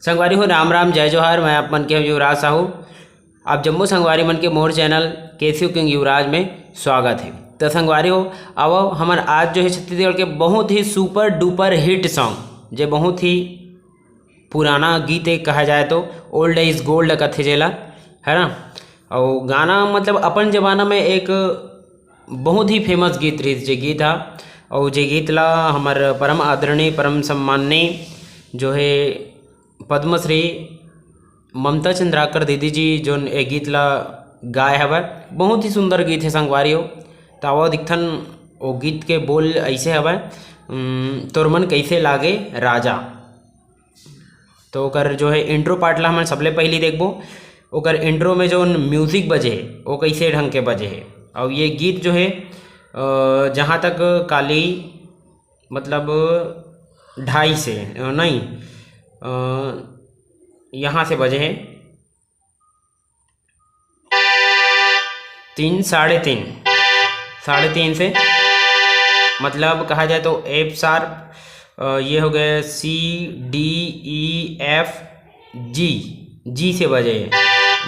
संगवारी हो राम राम जय जोहार। मैं आप मन के युवराज साहू। आप जम्मू संगवारी मन के मोर चैनल केसीयू किंग युवराज में स्वागत है। तो संगवारी हो अब हमार आज जो है छत्तीसगढ़ के बहुत ही सुपर डुपर हिट सॉन्ग, जो बहुत ही पुराना गीत एक कहा जाए तो ओल्ड इज गोल्ड कथे जेला है ना। और गाना मतलब अपन जमाना में एक बहुत ही फेमस गीत रही जे गीत हा। और जे गीत ला हमार परम आदरणीय परम सम्माननीय जो है पद्मश्री ममता चंद्राकर दीदी जी जो ए गीत ला गाए हवय। बहुत ही सुंदर गीत है संगवारी हो। तो आवो दिखथन वो गीत के बोल ऐसे हवय, तोर मन कैसे लागे राजा। तो ओकर जो है इंट्रो पार्ट ला हम सबले पहले देखबो। ओकर इंट्रो में जो म्यूजिक बजे वो कैसे ढंग के बजे है। और ये गीत जो है जहाँ तक काली मतलब 2:30 से नहीं यहाँ से बजे है 3 साढ़े तीन से मतलब कहा जाए तो एफ शार्प ये हो गए C D E F G से बजे है।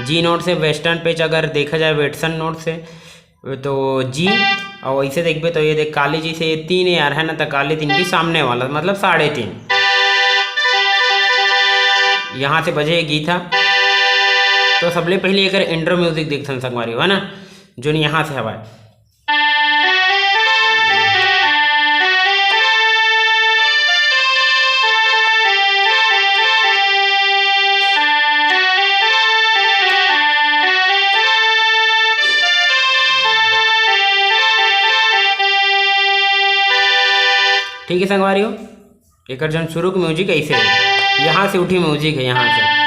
जी नोट से वेस्टर्न पिच अगर देखा जाए वेस्टर्न नोट से तो जी। और ऐसे देखबे तो ये देख काली जी से ये 3 यार है ना। तो काली 3 की सामने वाला मतलब 3:30 यहाँ से बजे गीत था। तो सबले पहले एक इंट्रो म्यूजिक देखते संगवारी है ना, जो यहाँ से हवा है। ठीक है संगवारी हो। एक जन शुरू की म्यूजिक ऐसे है, यहाँ से उठी म्यूजिक है यहाँ से।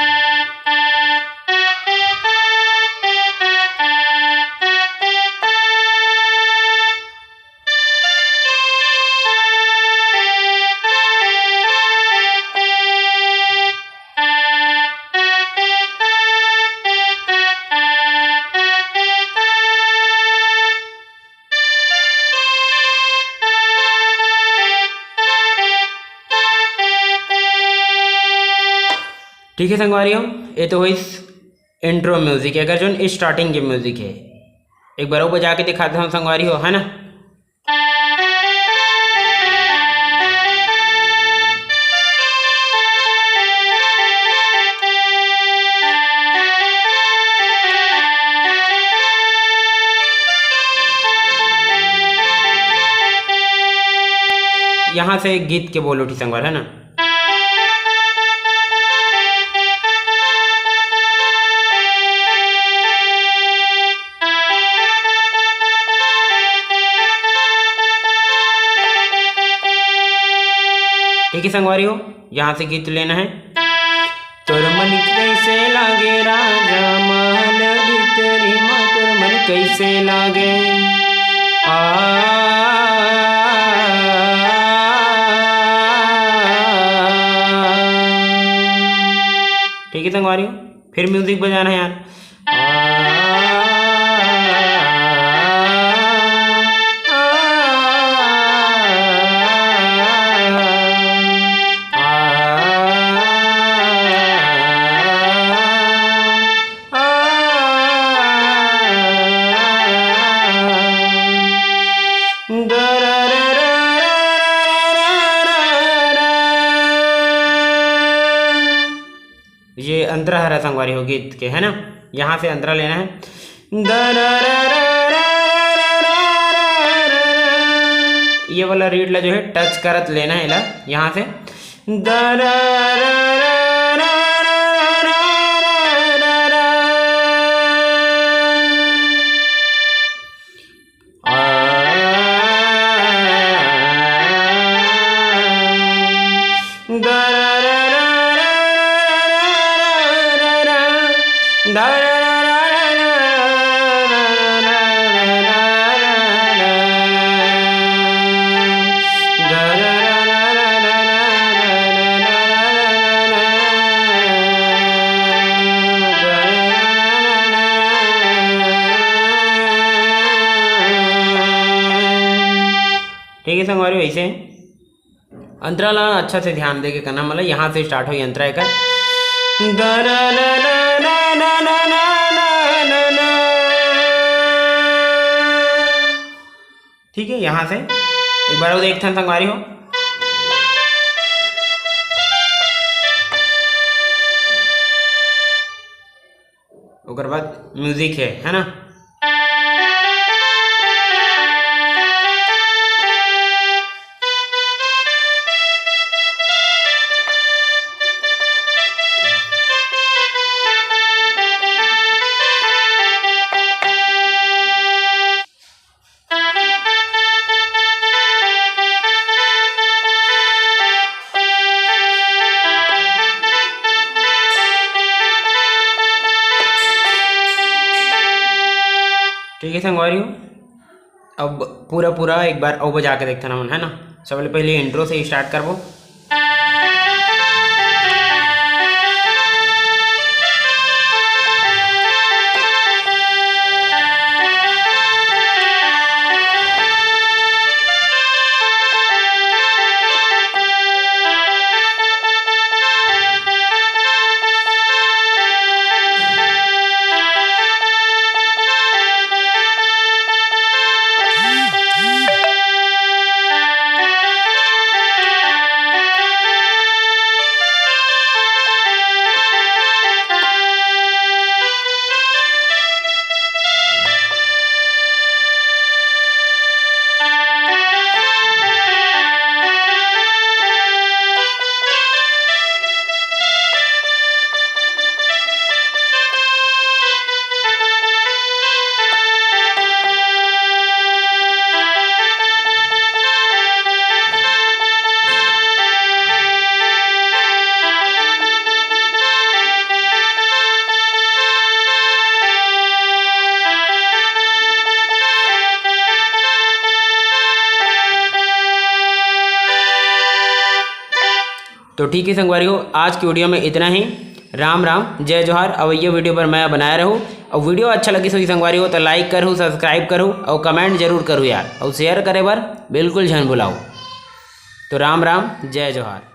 ठीक है संगवारियों, ये तो हुई इंट्रो म्यूजिक है। अगर जो स्टार्टिंग की म्यूजिक है एक बार वो बजा के दिखाते हैं संगवारी हो है ना। यहाँ से गीत के बोल उठी संगवार है ना। ठीक है संगवारी हो, यहाँ से गीत लेना है। तोर मन कैसे लागे राजा महल भीतरी माँ, तोर मन कैसे लागे ठीक है संगवारी हो, फिर म्यूजिक बजाना है यार। ये अंतरा हरा संगवारी हो गीत के है ना। यहाँ से अंतरा लेना है। ये वाला रीड ला जो है टच करत लेना है ला यहाँ से। ठीक है संगवारी ऐसे अंतरा ला अच्छा से ध्यान दे के करना। मतलब यहाँ से स्टार्ट हो अंतरा एक गा ना ना ना ना ना ना ना ना ना। ठीक है, यहाँ से एक बार वो देखते हैं संगवारी हो। ओकर बाद म्यूजिक है ना। ठीक है संगवारी हो, अब पूरा पूरा एक बार और बजा के देखते ना मन, है ना। सबसे पहले इंट्रो से स्टार्ट करबो। तो ठीक है संगवारी हो, आज की वीडियो में इतना ही। राम राम, जय जोहार। अब ये वीडियो पर मैं बनाया रहूँ, और वीडियो अच्छा लगी सही संगवारी हो तो लाइक करूँ, सब्सक्राइब करूँ और कमेंट जरूर करूँ यार, और शेयर करे बार बिल्कुल झन भुलाओ। तो राम राम, जय जोहार।